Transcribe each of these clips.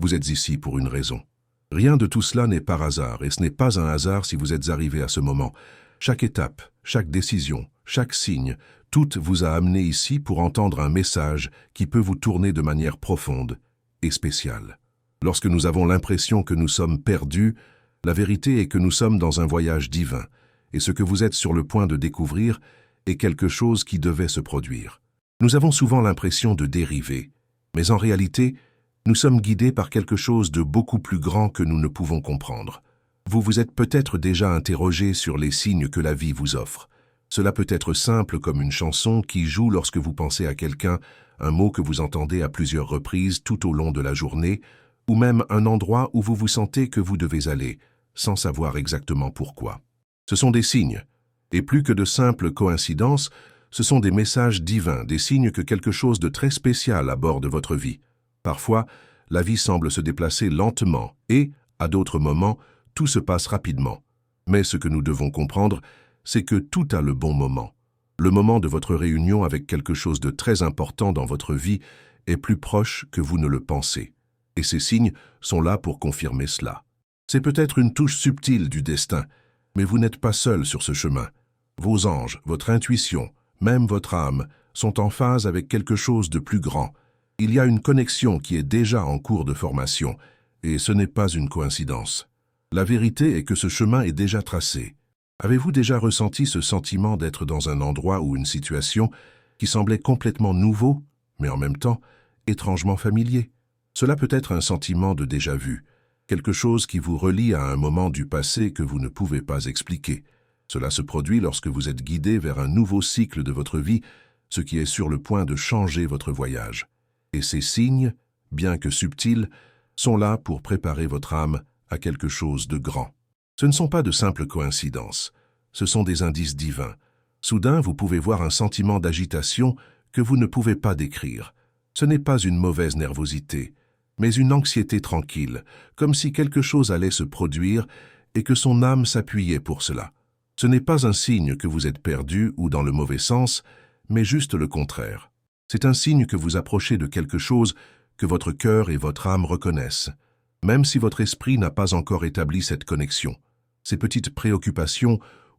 Vous êtes ici pour une raison. Rien de tout cela n'est par hasard, et ce n'est pas un hasard si vous êtes arrivé à ce moment. Chaque étape, chaque décision, chaque signe, tout vous a amené ici pour entendre un message qui peut vous tourner de manière profonde et spéciale. Lorsque nous avons l'impression que nous sommes perdus, la vérité est que nous sommes dans un voyage divin, et ce que vous êtes sur le point de découvrir est quelque chose qui devait se produire. Nous avons souvent l'impression de dériver, mais en réalité, nous sommes guidés par quelque chose de beaucoup plus grand que nous ne pouvons comprendre. Vous vous êtes peut-être déjà interrogé sur les signes que la vie vous offre. Cela peut être simple comme une chanson qui joue lorsque vous pensez à quelqu'un, un mot que vous entendez à plusieurs reprises tout au long de la journée, ou même un endroit où vous vous sentez que vous devez aller, sans savoir exactement pourquoi. Ce sont des signes, et plus que de simples coïncidences, ce sont des messages divins, des signes que quelque chose de très spécial aborde votre vie. Parfois, la vie semble se déplacer lentement et, à d'autres moments, tout se passe rapidement. Mais ce que nous devons comprendre, c'est que tout a le bon moment. Le moment de votre réunion avec quelque chose de très important dans votre vie est plus proche que vous ne le pensez. Et ces signes sont là pour confirmer cela. C'est peut-être une touche subtile du destin, mais vous n'êtes pas seul sur ce chemin. Vos anges, votre intuition, même votre âme, sont en phase avec quelque chose de plus grand. Il y a une connexion qui est déjà en cours de formation, et ce n'est pas une coïncidence. La vérité est que ce chemin est déjà tracé. Avez-vous déjà ressenti ce sentiment d'être dans un endroit ou une situation qui semblait complètement nouveau, mais en même temps étrangement familier? Cela peut être un sentiment de déjà-vu, quelque chose qui vous relie à un moment du passé que vous ne pouvez pas expliquer. Cela se produit lorsque vous êtes guidé vers un nouveau cycle de votre vie, ce qui est sur le point de changer votre voyage. Et ces signes, bien que subtils, sont là pour préparer votre âme à quelque chose de grand. Ce ne sont pas de simples coïncidences, ce sont des indices divins. Soudain, vous pouvez voir un sentiment d'agitation que vous ne pouvez pas décrire. Ce n'est pas une mauvaise nervosité, mais une anxiété tranquille, comme si quelque chose allait se produire et que son âme s'appuyait pour cela. Ce n'est pas un signe que vous êtes perdu ou dans le mauvais sens, mais juste le contraire. C'est un signe que vous approchez de quelque chose que votre cœur et votre âme reconnaissent, même si votre esprit n'a pas encore établi cette connexion. Ces petites préoccupations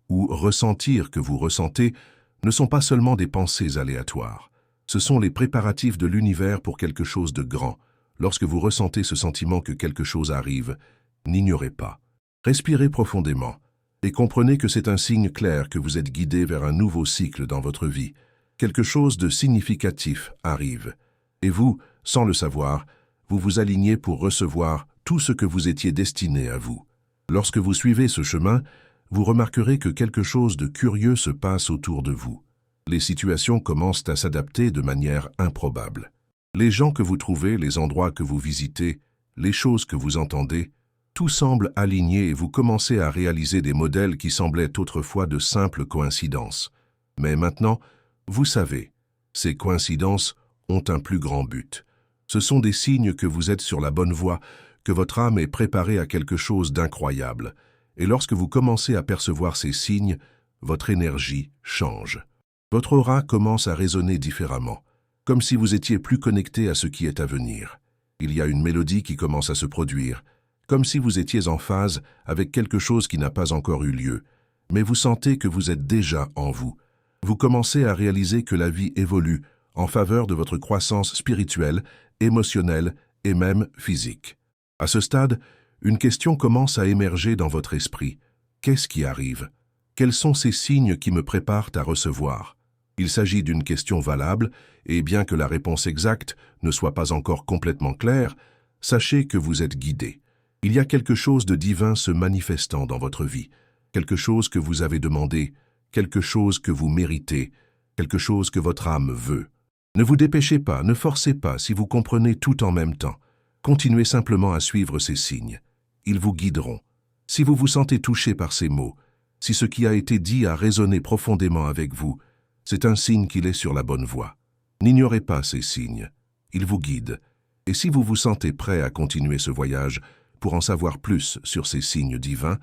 ou ressentir que vous ressentez ne sont pas seulement des pensées aléatoires. Ce sont les préparatifs de l'univers pour quelque chose de grand. Lorsque vous ressentez ce sentiment que quelque chose arrive, n'ignorez pas. Respirez profondément et comprenez que c'est un signe clair que vous êtes guidé vers un nouveau cycle dans votre vie. Quelque chose de significatif arrive. Et vous, sans le savoir, vous vous alignez pour recevoir tout ce que vous étiez destiné à vous. Lorsque vous suivez ce chemin, vous remarquerez que quelque chose de curieux se passe autour de vous. Les situations commencent à s'adapter de manière improbable. Les gens que vous trouvez, les endroits que vous visitez, les choses que vous entendez, tout semble aligné et vous commencez à réaliser des modèles qui semblaient autrefois de simples coïncidences. Mais maintenant, vous savez, ces coïncidences ont un plus grand but. Ce sont des signes que vous êtes sur la bonne voie, que votre âme est préparée à quelque chose d'incroyable. Et lorsque vous commencez à percevoir ces signes, votre énergie change. Votre aura commence à résonner différemment, comme si vous étiez plus connecté à ce qui est à venir. Il y a une mélodie qui commence à se produire, comme si vous étiez en phase avec quelque chose qui n'a pas encore eu lieu, mais vous sentez que vous êtes déjà en vous. Vous commencez à réaliser que la vie évolue en faveur de votre croissance spirituelle, émotionnelle et même physique. À ce stade, une question commence à émerger dans votre esprit. Qu'est-ce qui arrive? Quels sont ces signes qui me préparent à recevoir? Il s'agit d'une question valable, et bien que la réponse exacte ne soit pas encore complètement claire, sachez que vous êtes guidé. Il y a quelque chose de divin se manifestant dans votre vie, quelque chose que vous avez demandé, quelque chose que vous méritez, quelque chose que votre âme veut. Ne vous dépêchez pas, ne forcez pas si vous comprenez tout en même temps. Continuez simplement à suivre ces signes. Ils vous guideront. Si vous vous sentez touché par ces mots, si ce qui a été dit a résonné profondément avec vous, c'est un signe qu'il est sur la bonne voie. N'ignorez pas ces signes. Ils vous guident. Et si vous vous sentez prêt à continuer ce voyage, pour en savoir plus sur ces signes divins,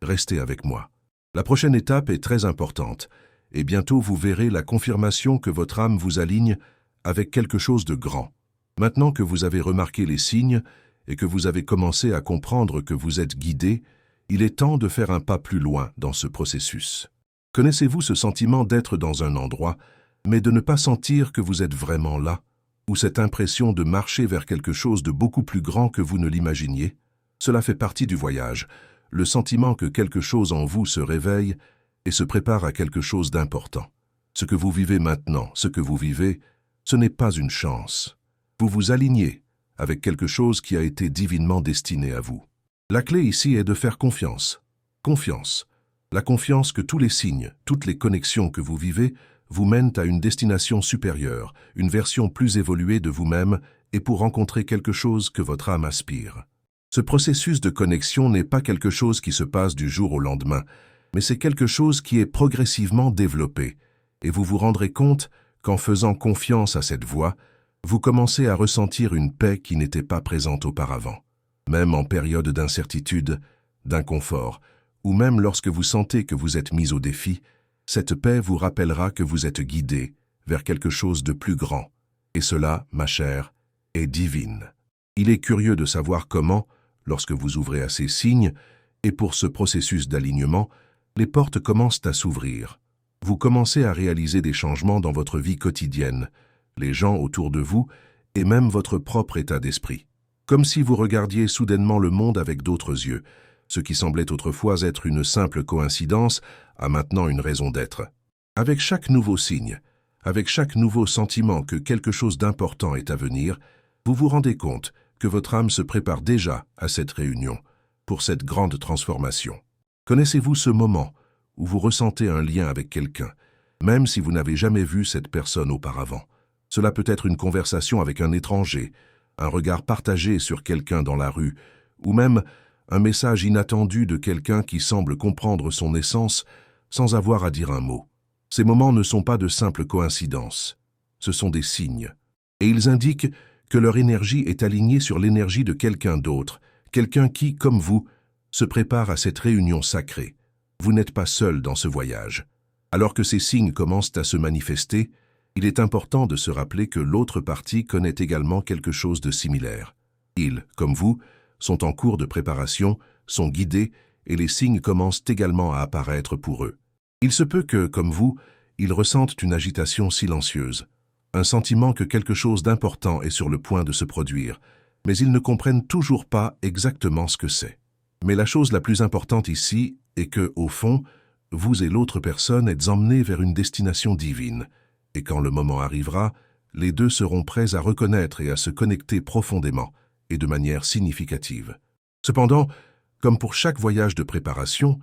restez avec moi. La prochaine étape est très importante, et bientôt vous verrez la confirmation que votre âme vous aligne avec quelque chose de grand. Maintenant que vous avez remarqué les signes et que vous avez commencé à comprendre que vous êtes guidé, il est temps de faire un pas plus loin dans ce processus. Connaissez-vous ce sentiment d'être dans un endroit, mais de ne pas sentir que vous êtes vraiment là, ou cette impression de marcher vers quelque chose de beaucoup plus grand que vous ne l'imaginiez? Cela fait partie du voyage, le sentiment que quelque chose en vous se réveille et se prépare à quelque chose d'important. Ce que vous vivez maintenant, ce que vous vivez, ce n'est pas une chance. Vous vous alignez avec quelque chose qui a été divinement destiné à vous. La clé ici est de faire confiance. Confiance. La confiance que tous les signes, toutes les connexions que vous vivez vous mènent à une destination supérieure, une version plus évoluée de vous-même et pour rencontrer quelque chose que votre âme aspire. Ce processus de connexion n'est pas quelque chose qui se passe du jour au lendemain, mais c'est quelque chose qui est progressivement développé, et vous vous rendrez compte qu'en faisant confiance à cette voie, vous commencez à ressentir une paix qui n'était pas présente auparavant. Même en période d'incertitude, d'inconfort, ou même lorsque vous sentez que vous êtes mis au défi, cette paix vous rappellera que vous êtes guidé vers quelque chose de plus grand. Et cela, ma chère, est divine. Il est curieux de savoir comment, lorsque vous ouvrez à ces signes, et pour ce processus d'alignement, les portes commencent à s'ouvrir. Vous commencez à réaliser des changements dans votre vie quotidienne, les gens autour de vous, et même votre propre état d'esprit. Comme si vous regardiez soudainement le monde avec d'autres yeux. Ce qui semblait autrefois être une simple coïncidence a maintenant une raison d'être. Avec chaque nouveau signe, avec chaque nouveau sentiment que quelque chose d'important est à venir, vous vous rendez compte que votre âme se prépare déjà à cette réunion, pour cette grande transformation. Connaissez-vous ce moment où vous ressentez un lien avec quelqu'un, même si vous n'avez jamais vu cette personne auparavant? Cela peut être une conversation avec un étranger, un regard partagé sur quelqu'un dans la rue, ou même un message inattendu de quelqu'un qui semble comprendre son essence sans avoir à dire un mot. Ces moments ne sont pas de simples coïncidences, ce sont des signes. Et ils indiquent que leur énergie est alignée sur l'énergie de quelqu'un d'autre, quelqu'un qui, comme vous, se prépare à cette réunion sacrée. Vous n'êtes pas seul dans ce voyage. Alors que ces signes commencent à se manifester, il est important de se rappeler que l'autre partie connaît également quelque chose de similaire. Ils, comme vous, sont en cours de préparation, sont guidés et les signes commencent également à apparaître pour eux. Il se peut que, comme vous, ils ressentent une agitation silencieuse, un sentiment que quelque chose d'important est sur le point de se produire, mais ils ne comprennent toujours pas exactement ce que c'est. Mais la chose la plus importante ici est que, au fond, vous et l'autre personne êtes emmenés vers une destination divine, et quand le moment arrivera, les deux seront prêts à reconnaître et à se connecter profondément, et de manière significative. Cependant, comme pour chaque voyage de préparation,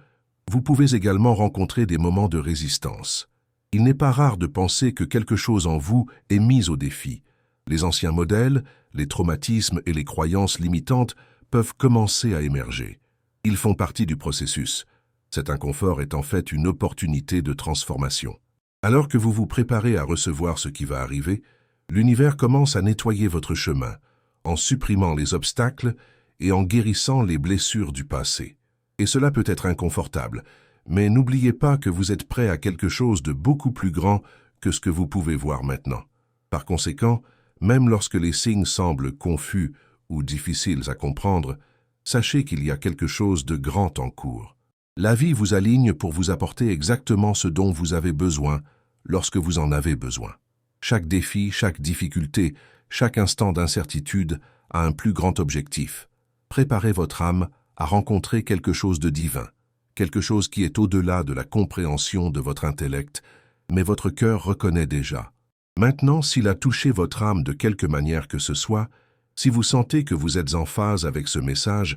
vous pouvez également rencontrer des moments de résistance. Il n'est pas rare de penser que quelque chose en vous est mis au défi. Les anciens modèles, les traumatismes et les croyances limitantes peuvent commencer à émerger. Ils font partie du processus. Cet inconfort est en fait une opportunité de transformation. Alors que vous vous préparez à recevoir ce qui va arriver, l'univers commence à nettoyer votre chemin, en supprimant les obstacles et en guérissant les blessures du passé. Et cela peut être inconfortable, mais n'oubliez pas que vous êtes prêt à quelque chose de beaucoup plus grand que ce que vous pouvez voir maintenant. Par conséquent, même lorsque les signes semblent confus ou difficiles à comprendre, sachez qu'il y a quelque chose de grand en cours. La vie vous aligne pour vous apporter exactement ce dont vous avez besoin lorsque vous en avez besoin. Chaque défi, chaque difficulté, chaque instant d'incertitude a un plus grand objectif. Préparez votre âme à rencontrer quelque chose de divin, quelque chose qui est au-delà de la compréhension de votre intellect, mais votre cœur reconnaît déjà. Maintenant, s'il a touché votre âme de quelque manière que ce soit, si vous sentez que vous êtes en phase avec ce message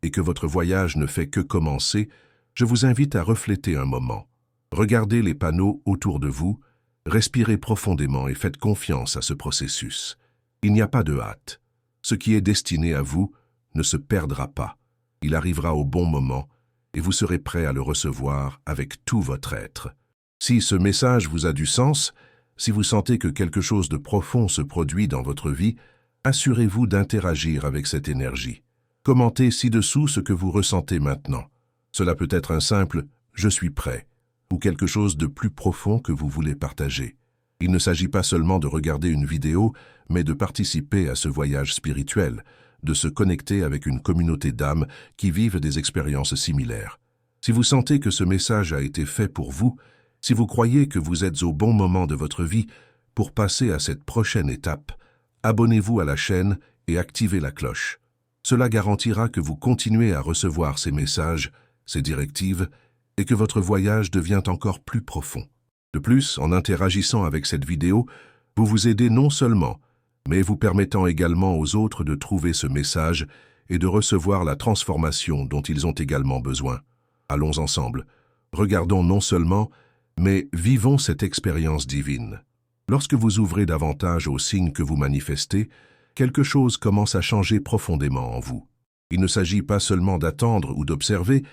et que votre voyage ne fait que commencer, je vous invite à refléter un moment. Regardez les panneaux autour de vous, respirez profondément et faites confiance à ce processus. Il n'y a pas de hâte. Ce qui est destiné à vous ne se perdra pas. Il arrivera au bon moment et vous serez prêt à le recevoir avec tout votre être. Si ce message vous a du sens, si vous sentez que quelque chose de profond se produit dans votre vie, assurez-vous d'interagir avec cette énergie. Commentez ci-dessous ce que vous ressentez maintenant. Cela peut être un simple « je suis prêt » ou quelque chose de plus profond que vous voulez partager. Il ne s'agit pas seulement de regarder une vidéo, mais de participer à ce voyage spirituel, de se connecter avec une communauté d'âmes qui vivent des expériences similaires. Si vous sentez que ce message a été fait pour vous, si vous croyez que vous êtes au bon moment de votre vie pour passer à cette prochaine étape, abonnez-vous à la chaîne et activez la cloche. Cela garantira que vous continuez à recevoir ces messages, ces directives, et que votre voyage devient encore plus profond. De plus, en interagissant avec cette vidéo, vous vous aidez non seulement, mais vous permettant également aux autres de trouver ce message et de recevoir la transformation dont ils ont également besoin. Allons ensemble. Regardons non seulement, mais vivons cette expérience divine. Lorsque vous ouvrez davantage aux signes que vous manifestez, quelque chose commence à changer profondément en vous. Il ne s'agit pas seulement d'attendre ou d'observer,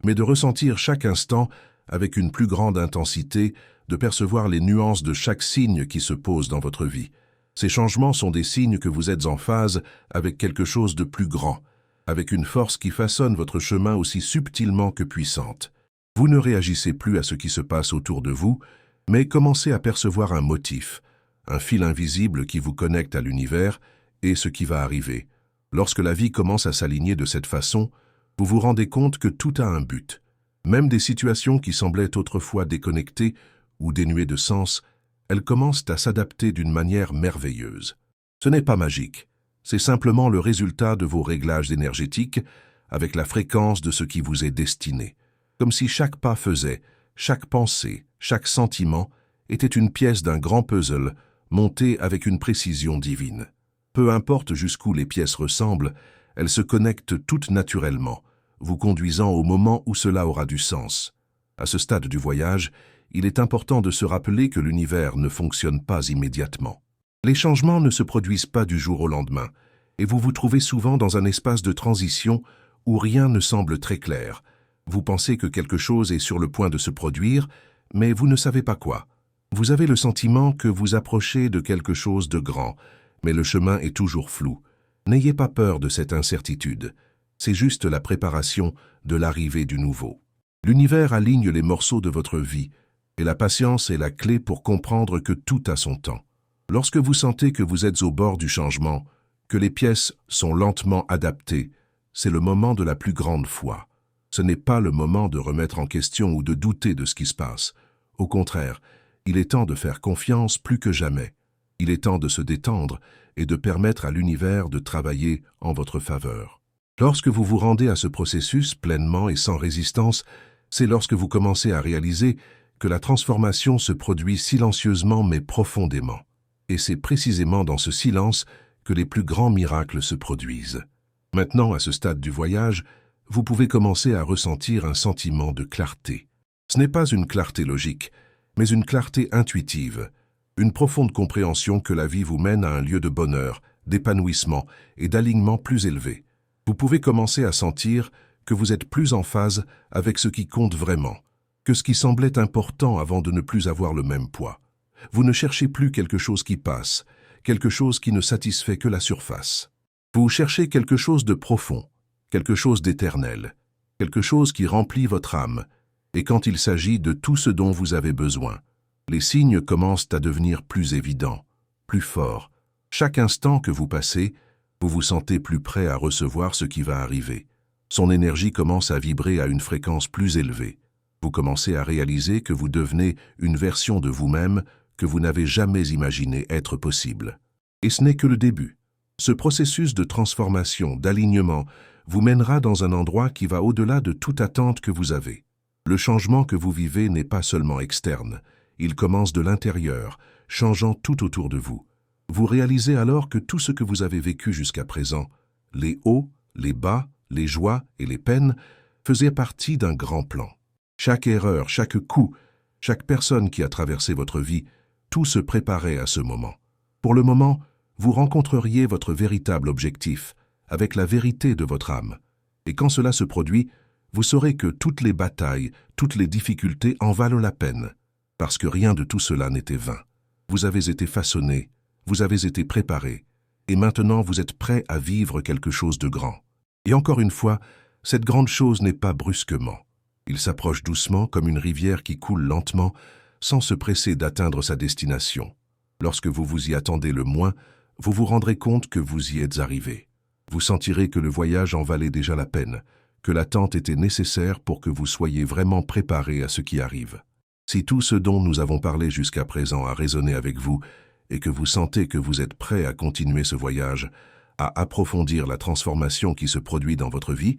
mais de ressentir chaque instant avec une plus grande intensité, de percevoir les nuances de chaque signe qui se pose dans votre vie. Ces changements sont des signes que vous êtes en phase avec quelque chose de plus grand, avec une force qui façonne votre chemin aussi subtilement que puissante. Vous ne réagissez plus à ce qui se passe autour de vous, mais commencez à percevoir un motif, un fil invisible qui vous connecte à l'univers et ce qui va arriver. Lorsque la vie commence à s'aligner de cette façon, vous vous rendez compte que tout a un but. Même des situations qui semblaient autrefois déconnectées ou dénuées de sens, elles commencent à s'adapter d'une manière merveilleuse. Ce n'est pas magique, c'est simplement le résultat de vos réglages énergétiques avec la fréquence de ce qui vous est destiné. Comme si chaque pas faisait, chaque pensée, chaque sentiment était une pièce d'un grand puzzle monté avec une précision divine. Peu importe jusqu'où les pièces ressemblent, elles se connectent toutes naturellement, vous conduisant au moment où cela aura du sens. À ce stade du voyage, il est important de se rappeler que l'univers ne fonctionne pas immédiatement. Les changements ne se produisent pas du jour au lendemain, et vous vous trouvez souvent dans un espace de transition où rien ne semble très clair. Vous pensez que quelque chose est sur le point de se produire, mais vous ne savez pas quoi. Vous avez le sentiment que vous approchez de quelque chose de grand, mais le chemin est toujours flou. N'ayez pas peur de cette incertitude. C'est juste la préparation de l'arrivée du nouveau. L'univers aligne les morceaux de votre vie, et la patience est la clé pour comprendre que tout a son temps. Lorsque vous sentez que vous êtes au bord du changement, que les pièces sont lentement adaptées, c'est le moment de la plus grande foi. Ce n'est pas le moment de remettre en question ou de douter de ce qui se passe. Au contraire, il est temps de faire confiance plus que jamais. Il est temps de se détendre et de permettre à l'univers de travailler en votre faveur. Lorsque vous vous rendez à ce processus pleinement et sans résistance, c'est lorsque vous commencez à réaliser que la transformation se produit silencieusement mais profondément. Et c'est précisément dans ce silence que les plus grands miracles se produisent. Maintenant, à ce stade du voyage, vous pouvez commencer à ressentir un sentiment de clarté. Ce n'est pas une clarté logique, mais une clarté intuitive, une profonde compréhension que la vie vous mène à un lieu de bonheur, d'épanouissement et d'alignement plus élevé. Vous pouvez commencer à sentir que vous êtes plus en phase avec ce qui compte vraiment, que ce qui semblait important avant de ne plus avoir le même poids. Vous ne cherchez plus quelque chose qui passe, quelque chose qui ne satisfait que la surface. Vous cherchez quelque chose de profond, quelque chose d'éternel, quelque chose qui remplit votre âme. Et quand il s'agit de tout ce dont vous avez besoin, les signes commencent à devenir plus évidents, plus forts. Chaque instant que vous passez, vous vous sentez plus prêt à recevoir ce qui va arriver. Son énergie commence à vibrer à une fréquence plus élevée. Vous commencez à réaliser que vous devenez une version de vous-même que vous n'avez jamais imaginé être possible. Et ce n'est que le début. Ce processus de transformation, d'alignement, vous mènera dans un endroit qui va au-delà de toute attente que vous avez. Le changement que vous vivez n'est pas seulement externe, il commence de l'intérieur, changeant tout autour de vous. Vous réalisez alors que tout ce que vous avez vécu jusqu'à présent, les hauts, les bas, les joies et les peines, faisaient partie d'un grand plan. Chaque erreur, chaque coup, chaque personne qui a traversé votre vie, tout se préparait à ce moment. Pour le moment, vous rencontreriez votre véritable objectif, avec la vérité de votre âme. Et quand cela se produit, vous saurez que toutes les batailles, toutes les difficultés en valent la peine, parce que rien de tout cela n'était vain. Vous avez été façonné, vous avez été préparé, et maintenant vous êtes prêt à vivre quelque chose de grand. Et encore une fois, cette grande chose n'est pas brusquement. Il s'approche doucement comme une rivière qui coule lentement, sans se presser d'atteindre sa destination. Lorsque vous vous y attendez le moins, vous vous rendrez compte que vous y êtes arrivé. Vous sentirez que le voyage en valait déjà la peine, que l'attente était nécessaire pour que vous soyez vraiment préparé à ce qui arrive. Si tout ce dont nous avons parlé jusqu'à présent a résonné avec vous et que vous sentez que vous êtes prêt à continuer ce voyage, à approfondir la transformation qui se produit dans votre vie,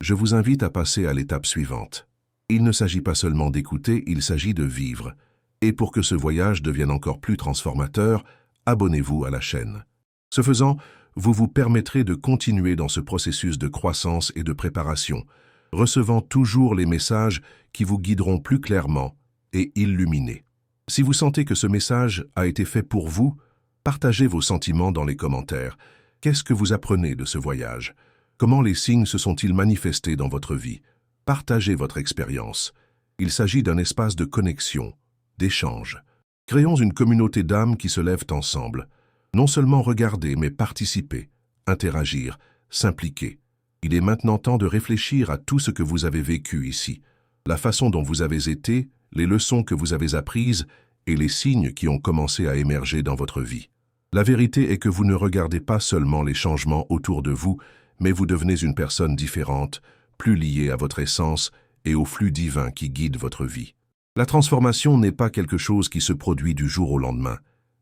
je vous invite à passer à l'étape suivante. Il ne s'agit pas seulement d'écouter, il s'agit de vivre. Et pour que ce voyage devienne encore plus transformateur, abonnez-vous à la chaîne. Ce faisant, vous vous permettrez de continuer dans ce processus de croissance et de préparation, recevant toujours les messages qui vous guideront plus clairement et illuminés. Si vous sentez que ce message a été fait pour vous, partagez vos sentiments dans les commentaires. Qu'est-ce que vous apprenez de ce voyage? Comment les signes se sont-ils manifestés dans votre vie? Partagez votre expérience. Il s'agit d'un espace de connexion, d'échange. Créons une communauté d'âmes qui se lèvent ensemble. Non seulement regarder, mais participer, interagir, s'impliquer. Il est maintenant temps de réfléchir à tout ce que vous avez vécu ici, la façon dont vous avez été, les leçons que vous avez apprises et les signes qui ont commencé à émerger dans votre vie. La vérité est que vous ne regardez pas seulement les changements autour de vous, mais vous devenez une personne différente, plus liée à votre essence et au flux divin qui guide votre vie. La transformation n'est pas quelque chose qui se produit du jour au lendemain,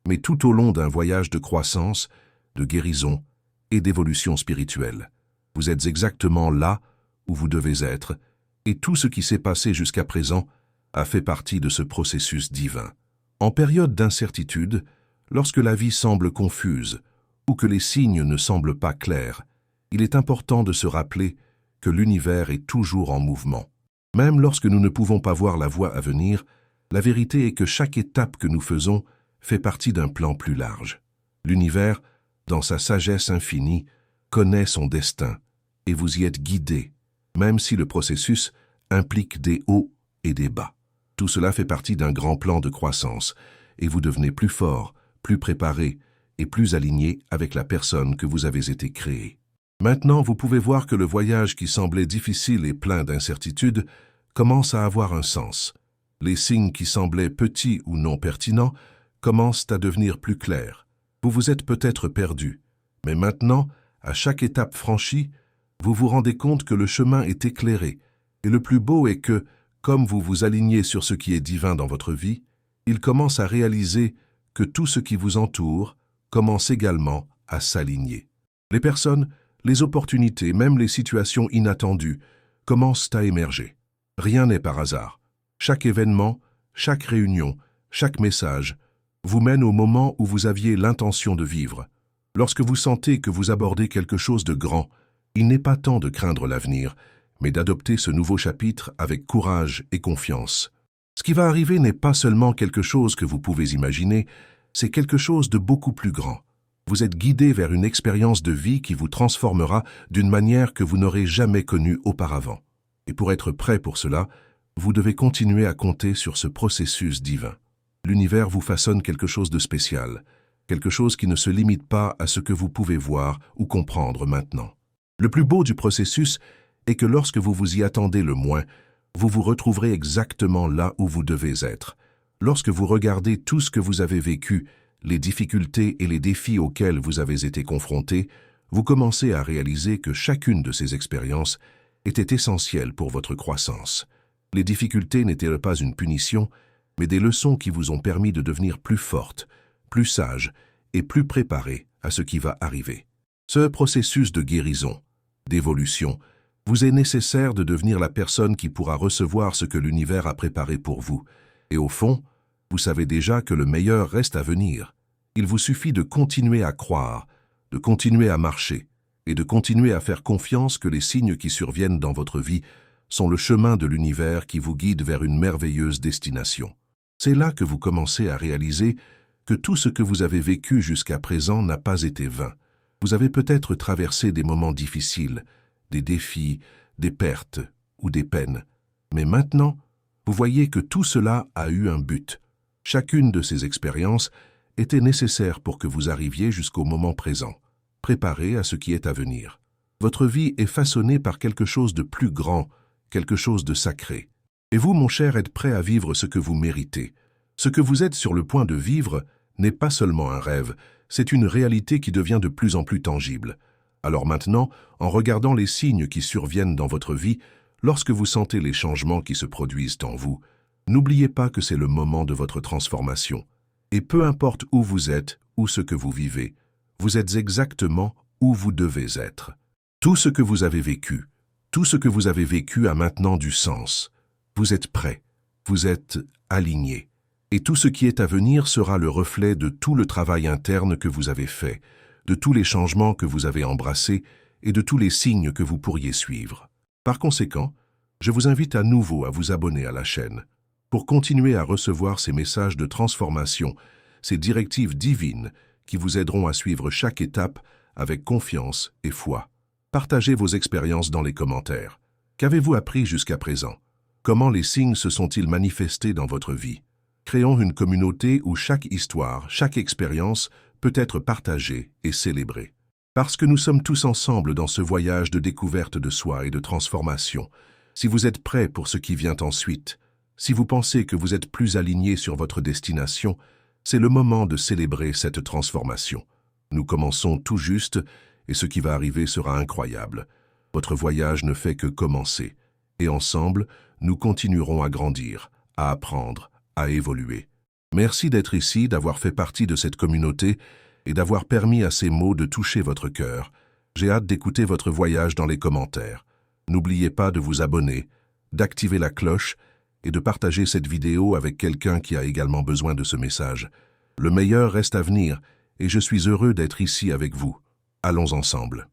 mais tout au long d'un voyage de croissance, de guérison et d'évolution spirituelle. Vous êtes exactement là où vous devez être, et tout ce qui s'est passé jusqu'à présent a fait partie de ce processus divin. En période d'incertitude, lorsque la vie semble confuse ou que les signes ne semblent pas clairs, il est important de se rappeler que l'univers est toujours en mouvement. Même lorsque nous ne pouvons pas voir la voie à venir, la vérité est que chaque étape que nous faisons fait partie d'un plan plus large. L'univers, dans sa sagesse infinie, connaît son destin, et vous y êtes guidés, même si le processus implique des hauts et des bas. Tout cela fait partie d'un grand plan de croissance, et vous devenez plus fort, plus préparé et plus aligné avec la personne que vous avez été créée. Maintenant, vous pouvez voir que le voyage qui semblait difficile et plein d'incertitudes commence à avoir un sens. Les signes qui semblaient petits ou non pertinents commencent à devenir plus clairs. Vous vous êtes peut-être perdu, mais maintenant, à chaque étape franchie, vous vous rendez compte que le chemin est éclairé. Et le plus beau est que, comme vous vous alignez sur ce qui est divin dans votre vie, il commence à réaliser que tout ce qui vous entoure commence également à s'aligner. Les personnes, les opportunités, même les situations inattendues, commencent à émerger. Rien n'est par hasard. Chaque événement, chaque réunion, chaque message vous mène au moment où vous aviez l'intention de vivre. Lorsque vous sentez que vous abordez quelque chose de grand, il n'est pas temps de craindre l'avenir, mais d'adopter ce nouveau chapitre avec courage et confiance. Ce qui va arriver n'est pas seulement quelque chose que vous pouvez imaginer, c'est quelque chose de beaucoup plus grand. Vous êtes guidé vers une expérience de vie qui vous transformera d'une manière que vous n'aurez jamais connue auparavant. Et pour être prêt pour cela, vous devez continuer à compter sur ce processus divin. L'univers vous façonne quelque chose de spécial, quelque chose qui ne se limite pas à ce que vous pouvez voir ou comprendre maintenant. Le plus beau du processus est que lorsque vous vous y attendez le moins, vous vous retrouverez exactement là où vous devez être. Lorsque vous regardez tout ce que vous avez vécu, les difficultés et les défis auxquels vous avez été confrontés, vous commencez à réaliser que chacune de ces expériences était essentielle pour votre croissance. Les difficultés n'étaient pas une punition, mais des leçons qui vous ont permis de devenir plus forte, plus sage et plus préparé à ce qui va arriver. Ce processus de guérison, d'évolution, vous est nécessaire de devenir la personne qui pourra recevoir ce que l'univers a préparé pour vous. Et au fond, vous savez déjà que le meilleur reste à venir. Il vous suffit de continuer à croire, de continuer à marcher et de continuer à faire confiance que les signes qui surviennent dans votre vie sont le chemin de l'univers qui vous guide vers une merveilleuse destination. C'est là que vous commencez à réaliser que tout ce que vous avez vécu jusqu'à présent n'a pas été vain. Vous avez peut-être traversé des moments difficiles, des défis, des pertes ou des peines. Mais maintenant, vous voyez que tout cela a eu un but. Chacune de ces expériences était nécessaire pour que vous arriviez jusqu'au moment présent, préparé à ce qui est à venir. Votre vie est façonnée par quelque chose de plus grand, quelque chose de sacré. Et vous, mon cher, êtes prêt à vivre ce que vous méritez. Ce que vous êtes sur le point de vivre n'est pas seulement un rêve, c'est une réalité qui devient de plus en plus tangible. Alors maintenant, en regardant les signes qui surviennent dans votre vie, lorsque vous sentez les changements qui se produisent en vous, n'oubliez pas que c'est le moment de votre transformation. Et peu importe où vous êtes ou ce que vous vivez, vous êtes exactement où vous devez être. Tout ce que vous avez vécu, tout ce que vous avez vécu a maintenant du sens. Vous êtes prêt, vous êtes aligné. Et tout ce qui est à venir sera le reflet de tout le travail interne que vous avez fait, de tous les changements que vous avez embrassés et de tous les signes que vous pourriez suivre. Par conséquent, je vous invite à nouveau à vous abonner à la chaîne pour continuer à recevoir ces messages de transformation, ces directives divines qui vous aideront à suivre chaque étape avec confiance et foi. Partagez vos expériences dans les commentaires. Qu'avez-vous appris jusqu'à présent? Comment les signes se sont-ils manifestés dans votre vie? Créons une communauté où chaque histoire, chaque expérience peut être partagée et célébrée. Parce que nous sommes tous ensemble dans ce voyage de découverte de soi et de transformation. Si vous êtes prêts pour ce qui vient ensuite, si vous pensez que vous êtes plus aligné sur votre destination, c'est le moment de célébrer cette transformation. Nous commençons tout juste et ce qui va arriver sera incroyable. Votre voyage ne fait que commencer. Et ensemble, nous continuerons à grandir, à apprendre, à évoluer. Merci d'être ici, d'avoir fait partie de cette communauté et d'avoir permis à ces mots de toucher votre cœur. J'ai hâte d'écouter votre voyage dans les commentaires. N'oubliez pas de vous abonner, d'activer la cloche et de partager cette vidéo avec quelqu'un qui a également besoin de ce message. Le meilleur reste à venir et je suis heureux d'être ici avec vous. Allons ensemble.